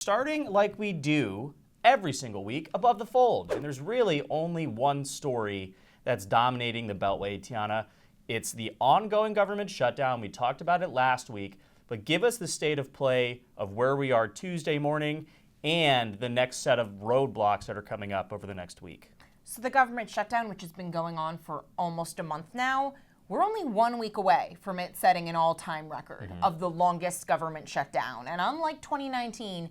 Starting like we do every single week, above the fold. And there's really only one story that's dominating the Beltway, Tiana. It's the ongoing government shutdown. We talked about it last week, but give us the state of play of where we are Tuesday morning and the next set of roadblocks that are coming up over the next week. So the government shutdown, which has been going on for almost a month now, we're only 1 week away from it setting an all-time record of the longest government shutdown. And unlike 2019,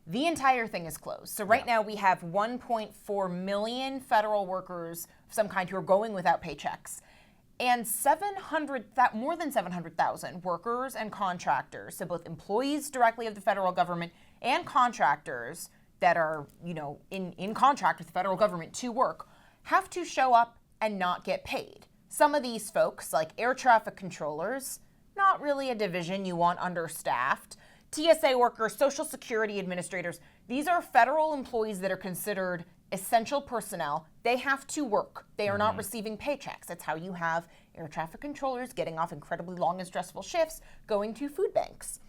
the entire thing is closed. So right now we have 1.4 million federal workers of some kind who are going without paychecks. And more than 700,000 workers and contractors, so both employees directly of the federal government and contractors that are, in contract with the federal government to work, have to show up and not get paid. Some of these folks, like air traffic controllers, not really a division you want understaffed. TSA workers, Social Security administrators, these are federal employees that are considered essential personnel. They have to work. They are not receiving paychecks. That's how you have air traffic controllers getting off incredibly long and stressful shifts going to food banks.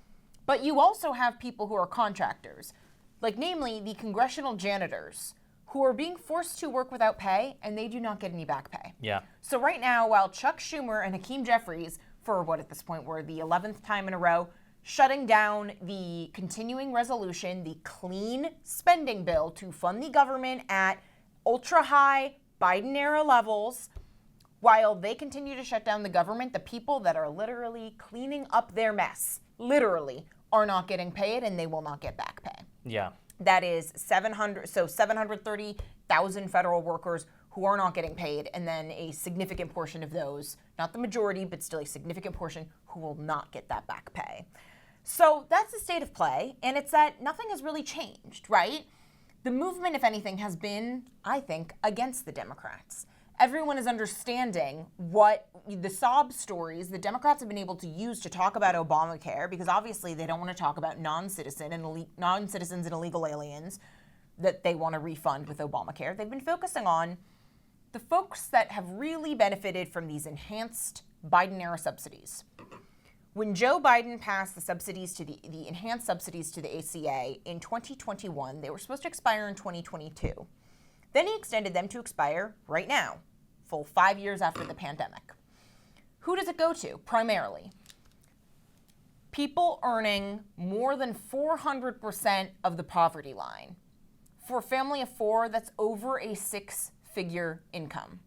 But you also have people who are contractors, like namely the congressional janitors, who are being forced to work without pay, and they do not get any back pay. Yeah. So right now, while Chuck Schumer and Hakeem Jeffries, for what at this point were the 11th time in a row, shutting down the continuing resolution, the clean spending bill to fund the government at ultra-high Biden-era levels, while they continue to shut down the government, the people that are literally cleaning up their mess, literally, are not getting paid, and they will not get back pay. Yeah. That is 730,000 federal workers who are not getting paid, and then a significant portion of those, not the majority, but still a significant portion, who will not get that back pay. So that's the state of play, and it's that nothing has really changed, right? The movement, if anything, has been, I think, against the Democrats. Everyone is understanding what the sob stories the Democrats have been able to use to talk about Obamacare, because obviously they don't want to talk about non-citizens and illegal aliens that they want to refund with Obamacare. They've been focusing on the folks that have really benefited from these enhanced Biden-era subsidies. When Joe Biden passed the subsidies to the enhanced subsidies to the ACA in 2021, they were supposed to expire in 2022. Then he extended them to expire right now, full 5 years after the pandemic. Who does it go to, primarily? People earning more than 400% of the poverty line. For a family of four, that's over a six-figure income.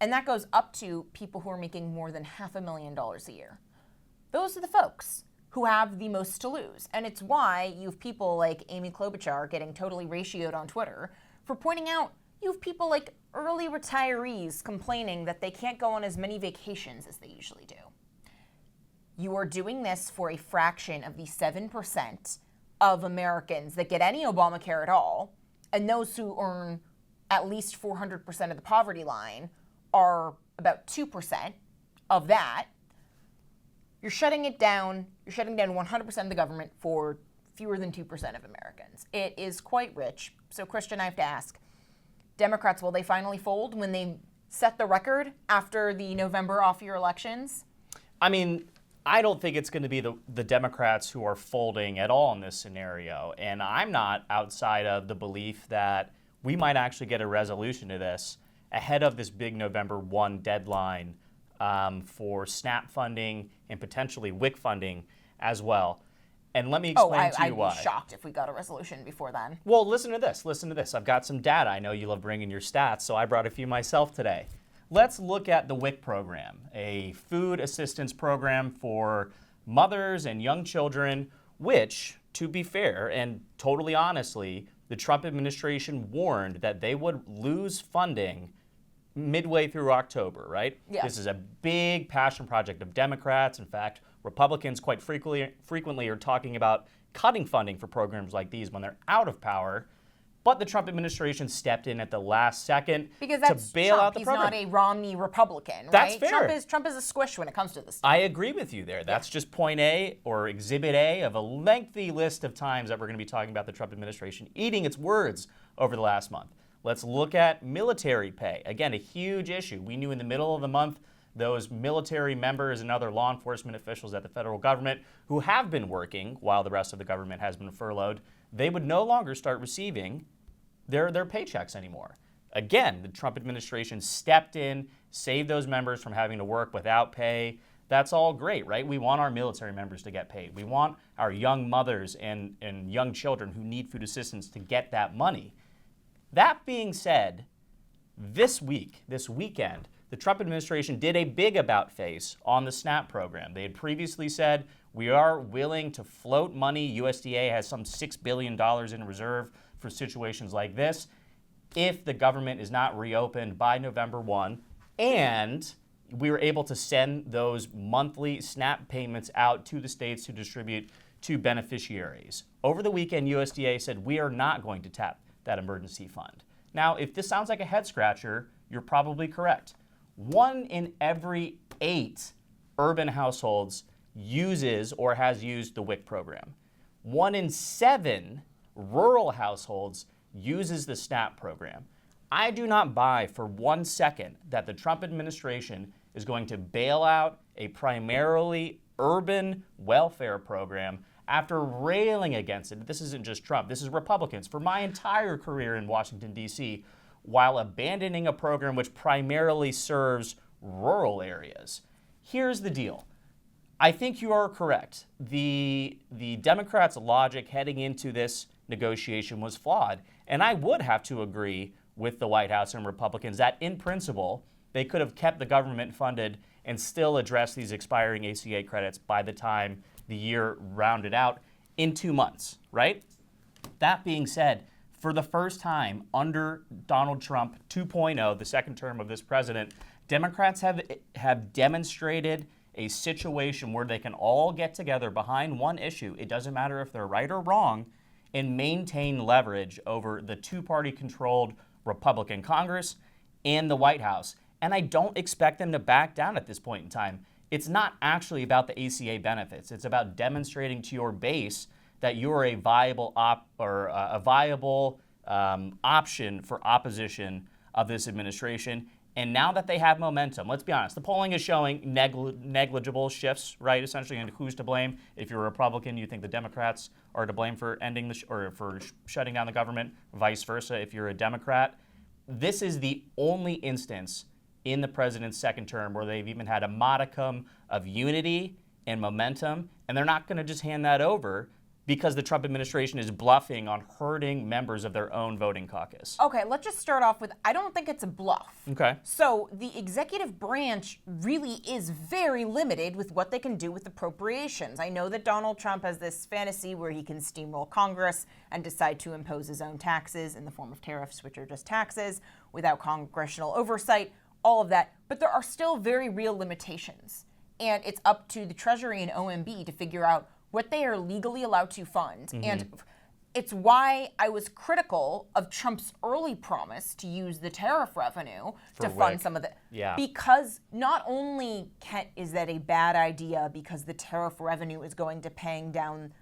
And that goes up to people who are making more than $500,000 a year. Those are the folks who have the most to lose. And it's why you have people like Amy Klobuchar getting totally ratioed on Twitter for pointing out you have people like early retirees complaining that they can't go on as many vacations as they usually do. You are doing this for a fraction of the 7% of Americans that get any Obamacare at all, and those who earn at least 400% of the poverty line are about 2% of that. You're shutting it down. You're shutting down 100% of the government for fewer than 2% of Americans. It is quite rich. So, Christian, I have to ask, Democrats, will they finally fold when they set the record after the November off-year elections? I mean, I don't think it's going to be the Democrats who are folding at all in this scenario. And I'm not outside of the belief that we might actually get a resolution to this ahead of this big November 1 deadline for SNAP funding and potentially WIC funding as well. And let me explain to you why. I'd be shocked if we got a resolution before then. Well, listen to this. Listen to this. I've got some data. I know you love bringing your stats, so I brought a few myself today. Let's look at the WIC program, a food assistance program for mothers and young children, which, to be fair and totally honestly, the Trump administration warned that they would lose funding midway through October, right? Yeah. This is a big passion project of Democrats. In fact, Republicans quite frequently are talking about cutting funding for programs like these when they're out of power. But the Trump administration stepped in at the last second because that's to bail Trump. out the program. He's not a Romney Republican, right? That's fair. Trump is a squish when it comes to this stuff. I agree with you there. That's just point A or exhibit A of a lengthy list of times that we're going to be talking about the Trump administration eating its words over the last month. Let's look at military pay. Again, a huge issue. We knew in the middle of the month those military members and other law enforcement officials at the federal government who have been working while the rest of the government has been furloughed, they would no longer start receiving their paychecks anymore. Again, the Trump administration stepped in, saved those members from having to work without pay. That's all great, right? We want our military members to get paid. We want our young mothers and young children who need food assistance to get that money. That being said, this weekend, the Trump administration did a big about face on the SNAP program. They had previously said, we are willing to float money. USDA has some $6 billion in reserve for situations like this if the government is not reopened by November 1. And we were able to send those monthly SNAP payments out to the states to distribute to beneficiaries. Over the weekend, USDA said, we are not going to tap that emergency fund. Now, if this sounds like a head scratcher, you're probably correct. 1 in every 8 urban households uses or has used the WIC program. 1 in 7 rural households uses the SNAP program. I do not buy for 1 second that the Trump administration is going to bail out a primarily urban welfare program after railing against it. This isn't just Trump, this is Republicans for my entire career in Washington, D.C., while abandoning a program which primarily serves rural areas. Here's the deal. I think you are correct. The Democrats' logic heading into this negotiation was flawed. And I would have to agree with the White House and Republicans that, in principle, they could have kept the government funded and still addressed these expiring ACA credits by the time the year rounded out in 2 months, right? That being said, for the first time under Donald Trump 2.0, the second term of this president, Democrats have demonstrated a situation where they can all get together behind one issue. It doesn't matter if they're right or wrong, and maintain leverage over the two-party controlled Republican Congress and the White House. And I don't expect them to back down at this point in time. It's not actually about the ACA benefits. It's about demonstrating to your base that you are a viable option for opposition of this administration. And now that they have momentum, let's be honest, the polling is showing negligible shifts, right? Essentially, and who's to blame? If you're a Republican, you think the Democrats are to blame for ending for shutting down the government. Vice versa, if you're a Democrat. This is the only instance in the president's second term where they've even had a modicum of unity and momentum, and they're not going to just hand that over because the Trump administration is bluffing on hurting members of their own voting caucus. Okay, let's just start off with, I don't think it's a bluff. Okay. So the executive branch really is very limited with what they can do with appropriations. I know that Donald Trump has this fantasy where he can steamroll Congress and decide to impose his own taxes in the form of tariffs, which are just taxes, without congressional oversight, all of that. But there are still very real limitations. And it's up to the Treasury and OMB to figure out what they are legally allowed to fund. Mm-hmm. And it's why I was critical of Trump's early promise to use the tariff revenue to fund some of the... Yeah. Because not only is that a bad idea because the tariff revenue is going to paying down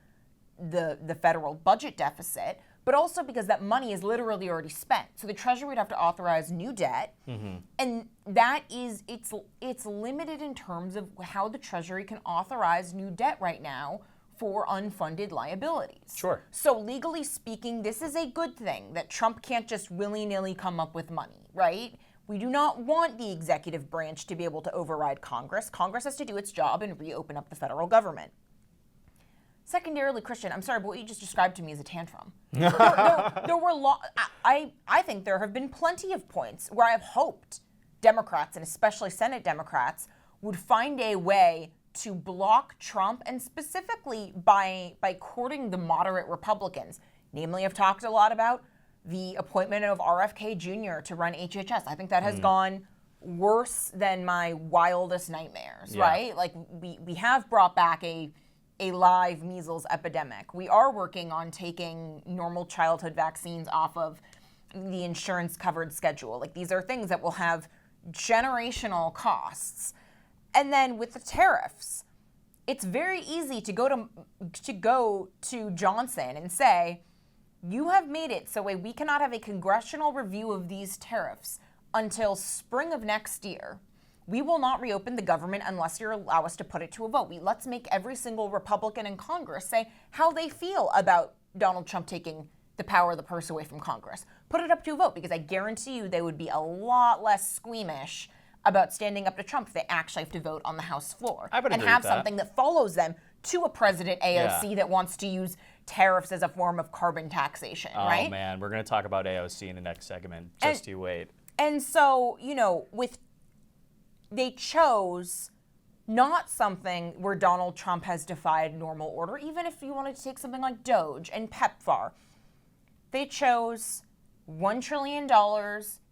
the federal budget deficit, but also because that money is literally already spent. So the Treasury would have to authorize new debt, mm-hmm. and that is, it's limited in terms of how the Treasury can authorize new debt right now for unfunded liabilities. Sure. So legally speaking, this is a good thing that Trump can't just willy-nilly come up with money, right? We do not want the executive branch to be able to override Congress. Congress has to do its job and reopen up the federal government. Secondarily, Christian, I'm sorry, but what you just described to me is a tantrum. there were I think there have been plenty of points where I've hoped Democrats, and especially Senate Democrats, would find a way to block Trump, and specifically by courting the moderate Republicans. Namely, I've talked a lot about the appointment of RFK Jr. to run HHS. I think that has gone worse than my wildest nightmares, right? Like, we have brought back a live measles epidemic. We are working on taking normal childhood vaccines off of the insurance-covered schedule. Like, these are things that will have generational costs. And then with the tariffs, it's very easy to go to Johnson and say, you have made it so we cannot have a congressional review of these tariffs until spring of next year. We will not reopen the government unless you allow us to put it to a vote. Let's make every single Republican in Congress say how they feel about Donald Trump taking the power of the purse away from Congress. Put it up to a vote, because I guarantee you they would be a lot less squeamish about standing up to Trump if they actually have to vote on the House floor. I would and agree have with that. something that follows them to a president AOC that wants to use tariffs as a form of carbon taxation, right? Oh man, we're going to talk about AOC in the next segment. Just you wait. And so, they chose not something where Donald Trump has defied normal order, even if you wanted to take something like Doge and PEPFAR. They chose $1 trillion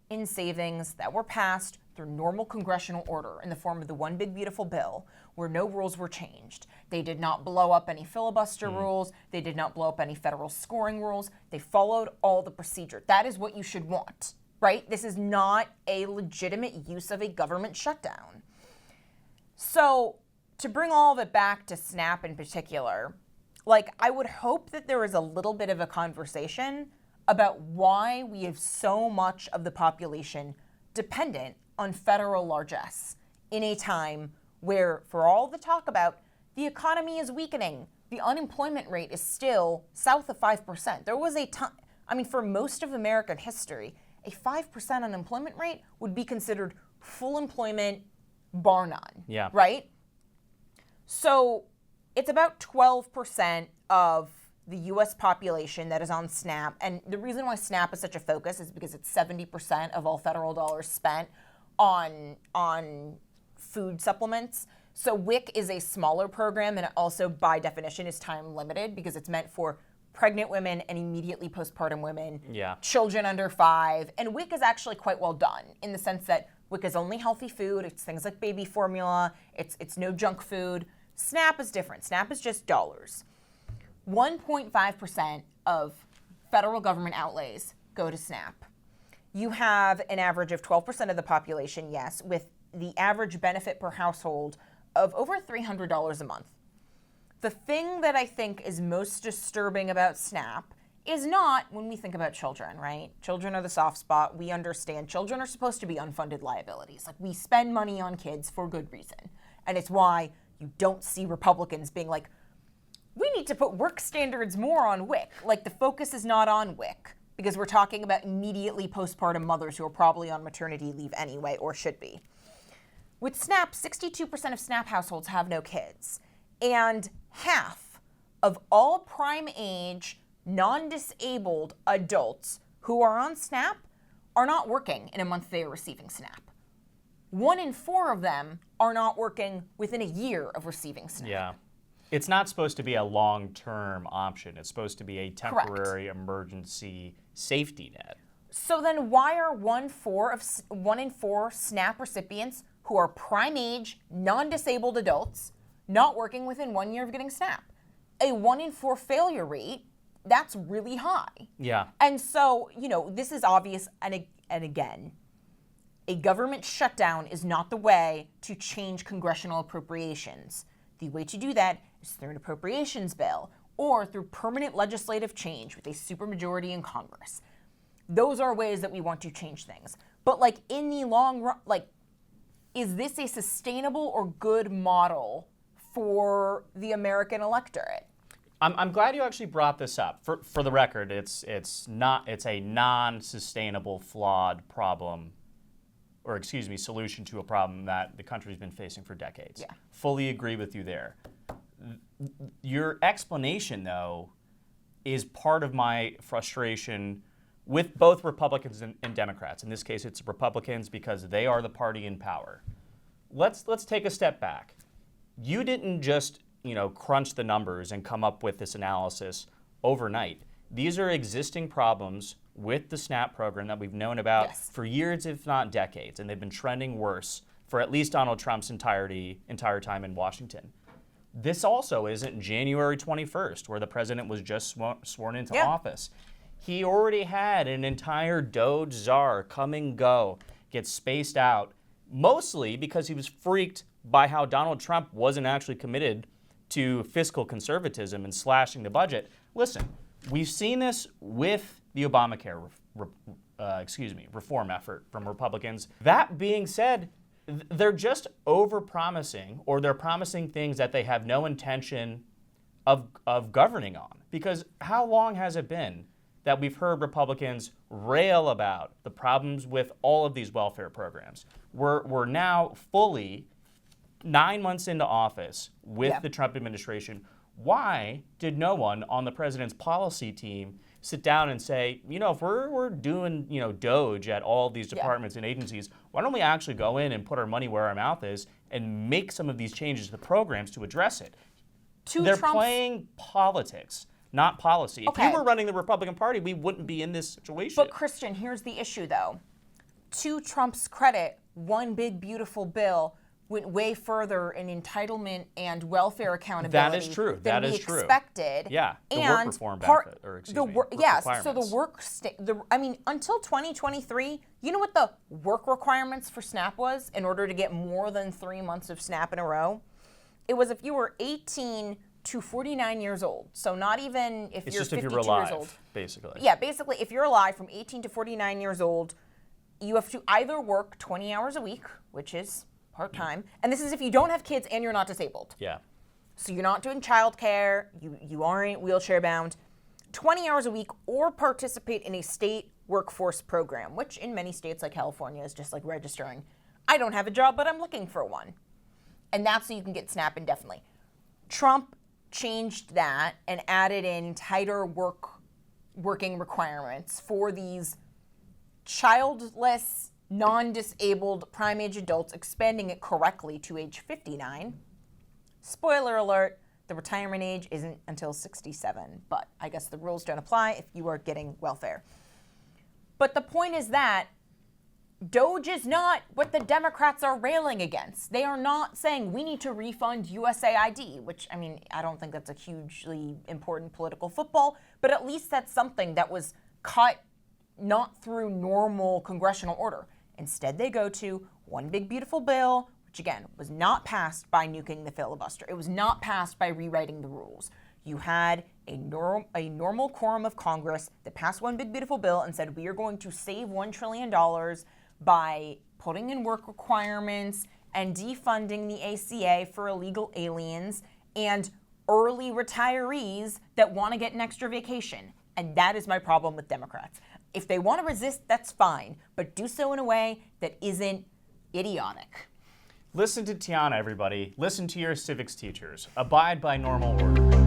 in savings that were passed through normal congressional order in the form of the One Big Beautiful Bill, where no rules were changed. They did not blow up any filibuster rules. They did not blow up any federal scoring rules. They followed all the procedure. That is what you should want, right? This is not a legitimate use of a government shutdown. So to bring all of it back to SNAP in particular, I would hope that there is a little bit of a conversation about why we have so much of the population dependent on federal largesse in a time where, for all the talk about, the economy is weakening, the unemployment rate is still south of 5%. There was a time, for most of American history, a 5% unemployment rate would be considered full employment, bar none. Yeah. Right? So it's about 12% of the U.S. population that is on SNAP. And the reason why SNAP is such a focus is because it's 70% of all federal dollars spent on food supplements. So WIC is a smaller program, and it also, by definition, is time limited because it's meant for pregnant women and immediately postpartum women, children under 5. And WIC is actually quite well done in the sense that WIC is only healthy food. It's things like baby formula. It's no junk food. SNAP is different. SNAP is just dollars. 1.5% of federal government outlays go to SNAP. You have an average of 12% of the population, yes, with the average benefit per household of over $300 a month. The thing that I think is most disturbing about SNAP is not when we think about children, right? Children are the soft spot. We understand children are supposed to be unfunded liabilities. We spend money on kids for good reason. And it's why you don't see Republicans being like, we need to put work standards more on WIC. The focus is not on WIC because we're talking about immediately postpartum mothers who are probably on maternity leave anyway, or should be. With SNAP, 62% of SNAP households have no kids. And half of all prime age, non-disabled adults who are on SNAP are not working in a month they are receiving SNAP. 1 in 4 of them are not working within a year of receiving SNAP. Yeah. It's not supposed to be a long-term option. It's supposed to be a temporary emergency safety net. So then why are 1 in 4 SNAP recipients who are prime age, non-disabled adults not working within 1 year of getting SNAP? A 1 in 4 failure rate, that's really high. Yeah. And so, this is obvious, and again, a government shutdown is not the way to change congressional appropriations. The way to do that is through an appropriations bill or through permanent legislative change with a supermajority in Congress. Those are ways that we want to change things. But in the long run, is this a sustainable or good model for the American electorate? I'm glad you actually brought this up. For the record, it's a non-sustainable, flawed problem, or solution to a problem that the country's been facing for decades. Yeah. Fully agree with you there. Your explanation, though, is part of my frustration with both Republicans and Democrats. In this case, it's Republicans because they are the party in power. Let's take a step back. You didn't just crunch the numbers and come up with this analysis overnight. These are existing problems with the SNAP program that we've known about for years, if not decades, and they've been trending worse for at least Donald Trump's entire time in Washington. This also isn't January 21st, where the president was just sworn into office. He already had an entire Doge czar come and go, get spaced out, mostly because he was freaked by how Donald Trump wasn't actually committed to fiscal conservatism and slashing the budget. Listen, we've seen this with the Obamacare reform effort from Republicans. That being said, they're just over-promising, or they're promising things that they have no intention of governing on. Because how long has it been that we've heard Republicans rail about the problems with all of these welfare programs? We're now fully 9 months into office with the Trump administration. Why did no one on the president's policy team sit down and say, if we're doing, Doge at all these departments and agencies, why don't we actually go in and put our money where our mouth is and make some of these changes to the programs to address it? They're playing politics, not policy. If you were running the Republican Party, we wouldn't be in this situation. But Christian, here's the issue though. To Trump's credit, one big beautiful bill went way further in entitlement and welfare accountability. That is true. Than we expected. Yeah, the and work reform benefit, or excuse me, work so the until 2023, you know what the work requirements for SNAP was in order to get more than 3 months of SNAP in a row? It was if you were 18 to 49 years old. So not even if it's you're just 52 if you're alive, years old. basically. Yeah, basically if you're alive from 18 to 49 years old, you have to either work 20 hours a week, which is part-time, and this is if you don't have kids and you're not disabled. Yeah. So you're not doing childcare, you aren't wheelchair bound, 20 hours a week, or participate in a state workforce program, which in many states like California is just like registering. I don't have a job, but I'm looking for one. And that's so you can get SNAP indefinitely. Trump changed that and added in tighter working requirements for these childless, non-disabled prime-age adults, expanding it correctly to age 59. Spoiler alert, the retirement age isn't until 67, but I guess the rules don't apply if you are getting welfare. But the point is that Doge is not what the Democrats are railing against. They are not saying we need to refund USAID, which, I don't think that's a hugely important political football, but at least that's something that was cut not through normal congressional order. Instead, they go to one big beautiful bill, which again was not passed by nuking the filibuster. It was not passed by rewriting the rules. You had a normal quorum of Congress that passed one big beautiful bill and said we are going to save $1 trillion by putting in work requirements and defunding the ACA for illegal aliens and early retirees that want to get an extra vacation. And that is my problem with Democrats. If they want to resist, that's fine, but do so in a way that isn't idiotic. Listen to Tiana, everybody. Listen to your civics teachers. Abide by normal order.